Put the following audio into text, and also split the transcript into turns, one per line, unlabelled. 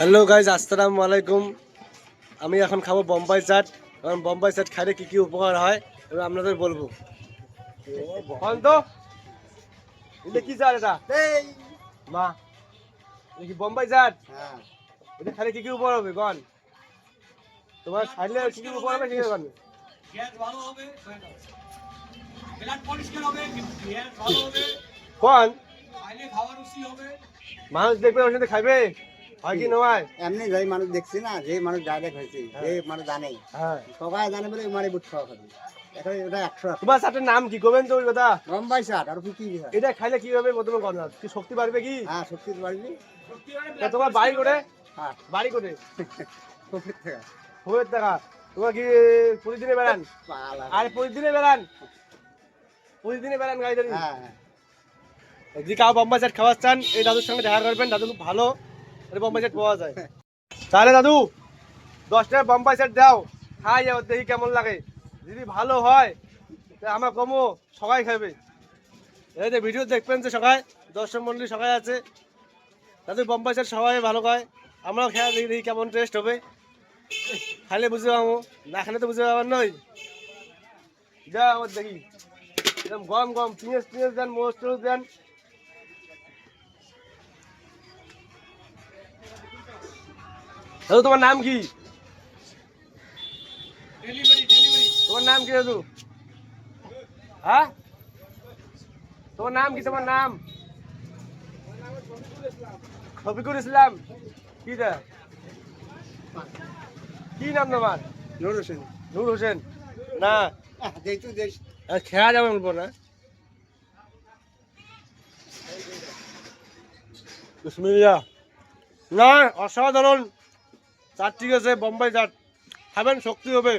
Hello guys, আসসালামু আলাইকুম। আমি এখন খাবো বোম্বাই চাট। কারণ বোম্বাই চাট খাইলে কী কী উপকার হয় এবার আপনাদের বলবো। তো এটা কি চাট? এটা মা, এটা কি বোম্বাই চাট? এটা খাইলে কী কী উপকার হবে গন? তোমার খাইলে কী কী উপকার হবে ঠিক আছে?
গ্যাস ভালো হবে, ব্লাড পরিষ্কার হবে, গ্যাস ভালো হবে,
কোন
খাইলে খাওয়ার রুচি হবে।
মানুষ দেখবে ওর সাথে খাইবে, হয় কি নয়?
এমনি যাই মানুষ দেখছি না, যে মানুষ ডাইরেক্ট হয়েছে, যে মানুষ জানে,
হ্যাঁ,
সবাই জানে বলে মানে বুট খাওয়া খাবে। এখন এটা 100
তোমার চাটের নাম কি করবেন তো ওই কথা?
লম্বাই শার্ট আর কি হয়?
এটা খাইলে কি হবে প্রথমে গন? কি শক্তি বাড়বে কি?
হ্যাঁ, শক্তি বাড়বি।
শক্তি হবে,
তা তোমার বাড়ি করে?
হ্যাঁ,
বাড়ি করে
প্রফিট থেকে
হবে টাকা। তোমার কি প্রতিদিনে বেড়ান?
পালা।
আর প্রতিদিনে বেড়ান গাড়ি ধরে।
হ্যাঁ, হ্যাঁ।
যদি কাউ বোম্বাই চাট খাওয়ার চান, এই দাদুর সঙ্গে দেখা করবেন। দাদু খুব ভালো বোম্বাই চাট পাওয়া যায়। তাহলে দাদু 10 টাকা বোম্বাই চাট দাও, খাই যাও, দেখি কেমন লাগে। যদি ভালো হয় তা আমার কমও সবাই খাবে। এই যে ভিডিও দেখবেন যে সবাই দর্শক মন্ডলী সবাই আছে, দাদু বোম্বাই চাট সবাই ভালো খায়। আমরাও খেয়ে দেখি দেখি কেমন টেস্ট হবে। খাইলে বুঝতে পারবো, না খেলে তো বুঝতে পারবেন নয়। যা আমার দেখি এরকম গরম গরম পিঁয়াজ দেন, মরিচ টরিচ দেন। দাদু তোমার নাম কি?
ডেলিভারি।
তোমার নাম কি দাদু? হ্যাঁ, তোমার নাম কি? তোমার নাম শফিকুল ইসলাম। কি দা, কি নাম তোমার?
নূর হোসেন।
নূর হোসেন না?
যেহেতু দেশ
খেয়া যাবে বলবো না। বিসমিল্লাহ। না, অসাধারণ চাট, ঠিক আছে বোম্বাই চাট খাবেন, শক্তি হবে।